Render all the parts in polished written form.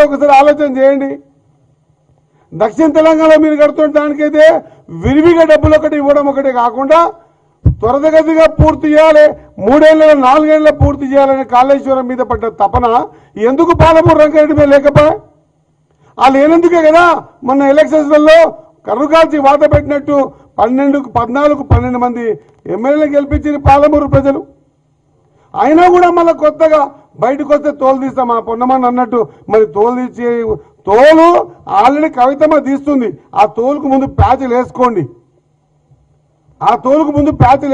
ఒకసారి ఆలోచన చేయండి. దక్షిణ తెలంగాణ మీరు కడుతున్న దానికైతే విరివిగా డబ్బులు ఒకటి ఇవ్వడం ఒకటే కాకుండా త్వరగతిగా పూర్తి చేయాలి, 3 ఏళ్ళ 4 ఏళ్ళ పూర్తి చేయాలని కాళేశ్వరం మీద పడ్డ తపన ఎందుకు పాలమూరు రంగారెడ్డి మీద లేకపోయా? వాళ్ళు లేనందుకే కదా మొన్న ఎలక్షన్స్లలో కర్రు కాల్చి వాత పెట్టినట్టు 12 మంది ఎమ్మెల్యేలు గెలిపించింది పాలమూరు ప్రజలు. అయినా కూడా మళ్ళీ కొత్తగా బయటకు వస్తే తోలు తీస్తాం మా పొన్నమని అన్నట్టు. మరి తోలు ఆల్రెడీ కవితమ్మ తీస్తుంది. ఆ తోలుకు ముందు ప్యాచ్లు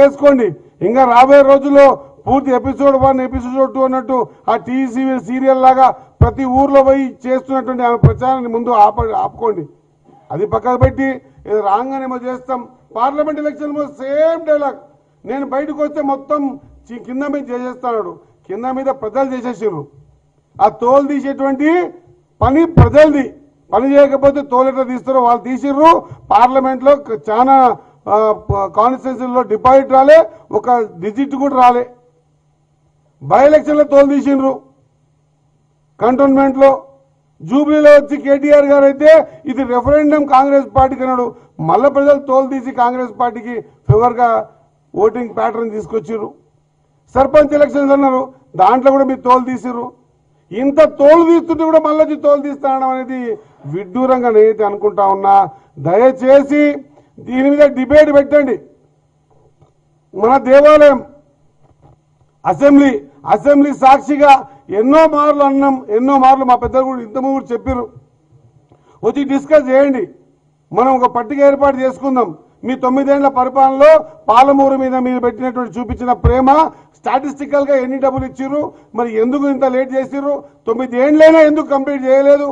వేసుకోండి, ఇంకా రాబోయే రోజుల్లో పూర్తి ఎపిసోడ్ 1 ఎపిసోడ్ 2 అన్నట్టు ఆ టీవీ సీరియల్ లాగా ప్రతి ఊర్లో పోయి చేస్తున్నటువంటి ఆమె ప్రచారాన్ని ముందు ఆపుకోండి. అది పక్కకు పెట్టి రాగానేమో చేస్తాం. Parliament election same dialogue. నేను బయటకు వస్తే మొత్తం కింద మీద చేసేస్తున్నాడు, కింద మీద ప్రజలు చేసేసారు. ఆ తోలు తీసేటువంటి పని ప్రజలది. పని చేయకపోతే తోలు ఎట్లా తీస్తారో వాళ్ళు తీసిర్రు. పార్లమెంట్లో చాలా కాన్స్టిట్యూన్సీలో డిపాజిట్ రాలే, ఒక డిజిట్ కూడా రాలే. బై ఎలక్షన్లో తోలు తీసిండ్రు. కంటోన్మెంట్లో జూబ్లీలో వచ్చి కేటీఆర్ గారు అయితే ఇది రెఫరెండం కాంగ్రెస్ పార్టీకి అన్నాడు. మళ్ళీ ప్రజలు తోలు తీసి కాంగ్రెస్ పార్టీకి ఫేవర్గా ఓటింగ్ ప్యాటర్న్ తీసుకొచ్చారు. సర్పంచ్ ఎలక్షన్స్ అన్నారు, దాంట్లో కూడా మీరు తోలు తీసిర్రు. ఇంత తోలు తీస్తుంటే కూడా మళ్ళీ తోలు తీస్తానడం అనేది విడ్డూరంగా నేనైతే అనుకుంటా ఉన్నా. దయచేసి దీని మీద డిబేట్ పెట్టండి. మన దేవాలయం అసెంబ్లీ సాక్షిగా ఎన్నో మార్లు అన్నాం, ఎన్నో మార్లు మా పెద్దలు కూడా ఇంతకుముందు కూడా చెప్పారు. వచ్చి డిస్కస్ చేయండి, మనం ఒక పట్టిక ఏర్పాటు చేసుకుందాం. మీ 9 ఏళ్ల పరిపాలనలో పాలమూరు మీద మీరు పెట్టినటువంటి చూపించిన ప్రేమ స్టాటిస్టికల్ గా ఎన్ని డబ్బులు ఇచ్చిర్రు, మరి ఎందుకు ఇంత లేట్ చేసిర్రు, 9 ఏళ్లైనా ఎందుకు కంప్లీట్ చేయలేదు?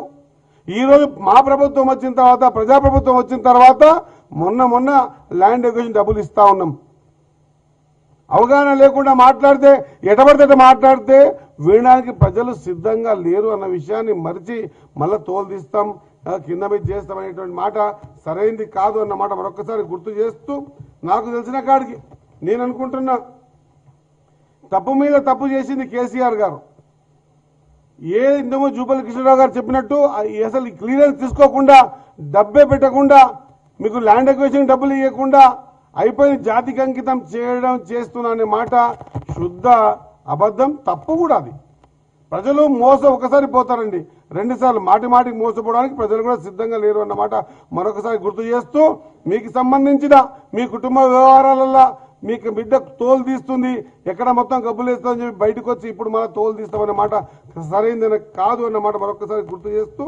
ఈరోజు మా ప్రభుత్వం వచ్చిన తర్వాత, ప్రజాప్రభుత్వం వచ్చిన తర్వాత మొన్న ల్యాండ్ ఎక్విజిషన్ డబ్బులు ఇస్తా ఉన్నాం. అవగాహన లేకుండా మాట్లాడితే, ఎటబడితే మాట్లాడితే వినడానికి ప్రజలు సిద్ధంగా లేరు అన్న విషయాన్ని మరిచి మళ్ళీ తోలు తీస్తాం, కింద మీద చేస్తాం అనేటువంటి మాట సరైంది కాదు అన్నమాట మరొకసారి గుర్తు చేస్తూ, నాకు తెలిసిన కాడికి నేను అనుకుంటున్నా తప్పు మీద తప్పు చేసింది కేసీఆర్ గారు. ఇంతకు జూపల్లి కృష్ణరావు గారు చెప్పినట్టు అసలు క్లియరెన్స్ తీసుకోకుండా, డబ్బే పెట్టకుండా, మీకు ల్యాండ్ ఎక్విజిషన్ డబ్బులు ఇవ్వకుండా అయిపోయి జాతికి అంకితం చేస్తున్నా అనే మాట శుద్ధ అబద్ధం, తప్పు కూడా. అది ప్రజలు ఒకసారి పోతారండి, 2 సార్లు మాటికి మోసపోవడానికి ప్రజలు కూడా సిద్ధంగా లేరు అన్నమాట మరొకసారి గుర్తు చేస్తూ, మీకు సంబంధించిన మీ కుటుంబ వ్యవహారాలలో మీకు బిడ్డ తోలు తీస్తుంది, ఎక్కడ మొత్తం గబ్బులు వేస్తుందని చెప్పి బయటకు వచ్చి ఇప్పుడు మళ్ళీ తోలు తీస్తామన్న మాట సరైనది కాదు అన్నమాట మరొకసారి గుర్తు చేస్తూ,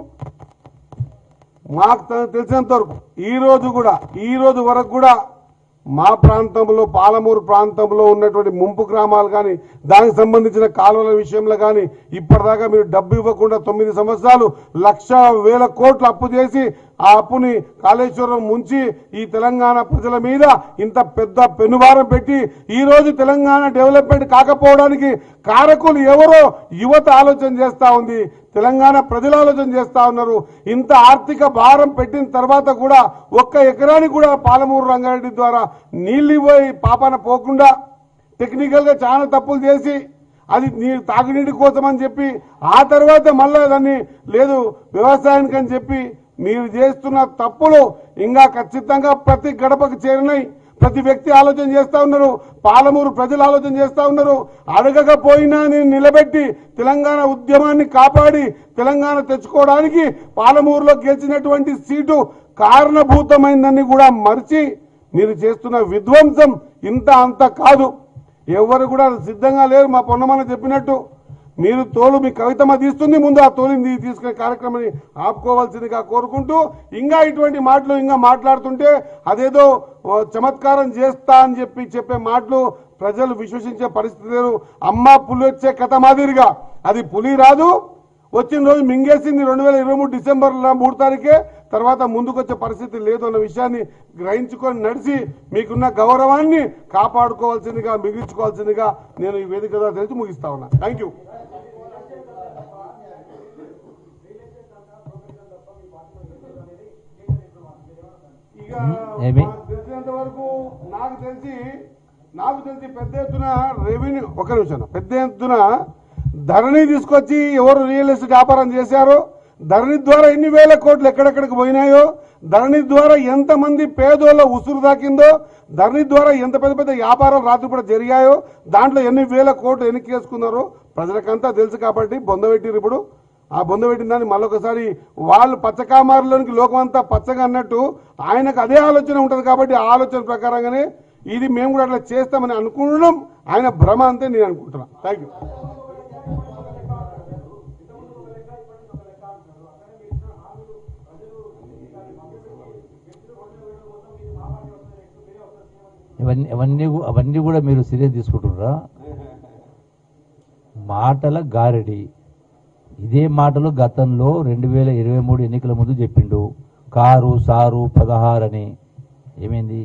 మాకు తెలిసినంత వరకు ఈ రోజు వరకు కూడా మా ప్రాంతంలో, పాలమూరు ప్రాంతంలో ఉన్నటువంటి ముంపు గ్రామాలు కానీ, దానికి సంబంధించిన కాలువల విషయంలో కానీ ఇప్పటిదాకా మీరు డబ్బు ఇవ్వకుండా 9 సంవత్సరాలు 1,00,000 కోట్లు అప్పు చేసి ఆ అప్పుని కాళేశ్వరం ముంచి ఈ తెలంగాణ ప్రజల మీద ఇంత పెద్ద పెనుభారం పెట్టి ఈరోజు తెలంగాణ డెవలప్మెంట్ కాకపోవడానికి కారకులు ఎవరో యువత ఆలోచన చేస్తూ ఉంది, తెలంగాణ ప్రజలు ఆలోచన చేస్తూ ఉన్నారు. ఇంత ఆర్థిక భారం పెట్టిన తర్వాత కూడా 1 ఎకరానికి కూడా పాలమూరు రంగారెడ్డి ద్వారా నీళ్లు ఇవ్వయి పాపన పోకుండా టెక్నికల్గా చాలా తప్పులు చేసి అది తాగునీటి కోసం అని చెప్పి ఆ తర్వాత మళ్ళీ దాన్ని లేదు వ్యవసాయానికి అని చెప్పి మీరు చేస్తున్న తప్పులు ఇంకా ఖచ్చితంగా ప్రతి గడపకు చేరినాయి. ప్రతి వ్యక్తి ఆలోచన చేస్తూ ఉన్నారు, పాలమూరు ప్రజలు ఆలోచన చేస్తూ ఉన్నారు. అడగకపోయినా నేను నిలబెట్టి తెలంగాణ ఉద్యమాన్ని కాపాడి తెలంగాణ తెచ్చుకోవడానికి పాలమూరులో గెలిచినటువంటి సీటు కారణభూతమైందని కూడా మరిచి మీరు చేస్తున్న విధ్వంసం ఇంత అంత కాదు. ఎవరు కూడా సిద్ధంగా లేరు. మా పొన్నమన్న చెప్పినట్టు మీరు తోలు మీ కవితమ్మ తీస్తుంది, ముందు ఆ తోలుని తీసుకునే కార్యక్రమాన్ని ఆపుకోవాల్సిందిగా కోరుకుంటూ, ఇంకా ఇటువంటి మాటలు ఇంకా మాట్లాడుతుంటే అదేదో చమత్కారం చేస్తా అని చెప్పే మాటలు ప్రజలు విశ్వసించే పరిస్థితి లేరు. అమ్మ పులి వచ్చే కథ మాదిరిగా అది పులి రాదు, వచ్చిన రోజు మింగేసింది 2023 డిసెంబర్ 3 తారీఖే, తర్వాత ముందుకు వచ్చే పరిస్థితి లేదు అన్న విషయాన్ని గ్రహించుకొని నడిచి మీకున్న గౌరవాన్ని కాపాడుకోవాల్సిందిగా, మిగిల్చుకోవాల్సిందిగా నేను ఈ వేదిక ద్వారా తెలిసి ముగిస్తా ఉన్నా. Thank you. ఇక తెలిసినంత వరకు నాకు తెలిసి పెద్ద ఎత్తున రెవెన్యూ, పెద్ద ఎత్తున ధరణి తీసుకొచ్చి ఎవరు రియల్ ఎస్టేట్ వ్యాపారం చేశారో ధరణి ద్వారా ఎన్ని వేల కోట్లు ఎక్కడెక్కడికి పోయినాయో, ధరణి ద్వారా ఎంతమంది పేదోళ్ళ ఉసురు దాకిందో, ధరణి ద్వారా ఎంత పెద్ద పెద్ద వ్యాపారాలు రాత్రి కూడా జరిగాయో, దాంట్లో ఎన్ని వేల కోట్లు ఎన్నికేసుకున్నారో ప్రజలకంతా తెలుసు. కాబట్టి బొందబెట్టిరు. ఇప్పుడు ఆ బొందబెట్టిన దాన్ని మళ్ళొకసారి వాళ్ళు పచ్చకామారులోనికి లోకమంతా పచ్చగా అన్నట్టు ఆయనకు అదే ఆలోచన ఉంటుంది. కాబట్టి ఆ ఆలోచన ప్రకారంగానే ఇది మేము కూడా అట్లా చేస్తామని అనుకుంటున్నాం. ఆయన భ్రమ అంతే నేను అనుకుంటున్నాను. Thank you. అవన్నీ కూడా మీరు సీరియస్ తీసుకుంటున్నారా? మాటల గారడి. ఇదే మాటలు గతంలో 2023 ఎన్నికల ముందు చెప్పిండు. కారు సారు 16 అని. ఏమైంది?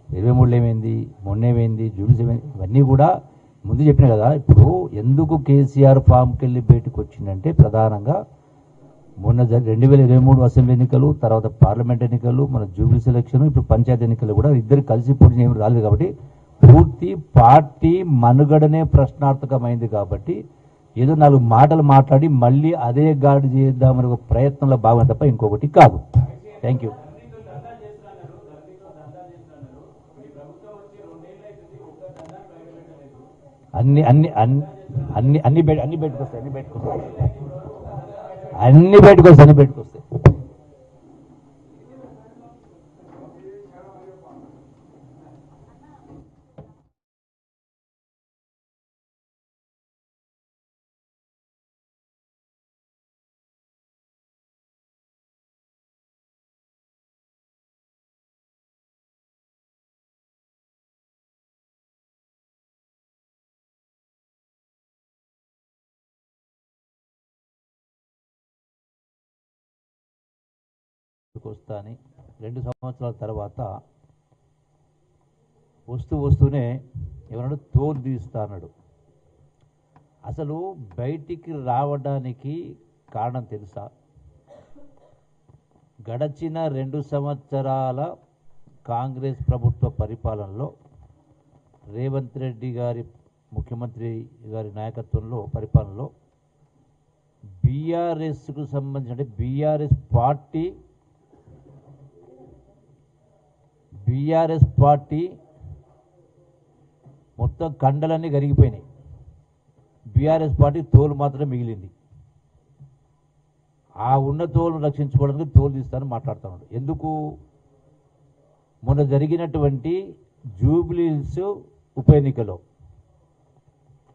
23లో ఏమైంది? మొన్నేమైంది? జూబ్లీస్ ఏమైంది? ఇవన్నీ కూడా ముందు చెప్పిన కదా. ఇప్పుడు ఎందుకు కేసీఆర్ ఫామ్కి వెళ్ళి బయటకు వచ్చిందంటే ప్రధానంగా మొన్న 2023 అసెంబ్లీ ఎన్నికలు, తర్వాత పార్లమెంట్ ఎన్నికలు, మన జూబ్లీ సెలక్షన్, ఇప్పుడు పంచాయతీ ఎన్నికలు కూడా ఇద్దరు కలిసి పోటీ ఏమి రాలేదు. కాబట్టి పూర్తి పార్టీ మనుగడనే ప్రశ్నార్థకమైంది. కాబట్టి ఏదో 4 మాటలు మాట్లాడి మళ్ళీ అదే గాడి చేద్దామని ఒక ప్రయత్నంలో భాగం తప్ప ఇంకొకటి కాదు. Thank you. అన్ని అన్ని అన్ని అన్ని అన్ని అన్ని బయటకు వస్తాయి. అన్ని బయటకు వస్తాయి. వస్తాని 2 సంవత్సరాల తర్వాత వస్తూనే ఏమన్నాడు? తోలు తీస్తా అన్నాడు. అసలు బయటికి రావడానికి కారణం తెలుసా? గడచిన 2 సంవత్సరాల కాంగ్రెస్ ప్రభుత్వ పరిపాలనలో రేవంత్ రెడ్డి గారి ముఖ్యమంత్రి గారి నాయకత్వంలో పరిపాలనలో బీఆర్ఎస్కు సంబంధించిన బీఆర్ఎస్ పార్టీ మొత్తం కండలన్నీ కరిగిపోయినాయి. బీఆర్ఎస్ పార్టీ తోలు మాత్రమే మిగిలింది. ఆ ఉన్న తోలు రక్షించుకోవడానికి తోలు తీస్తానని మాట్లాడుతున్నాడు. ఎందుకు? మొన్న జరిగినటువంటి జూబ్లీహిల్స్ ఉప ఎన్నికలో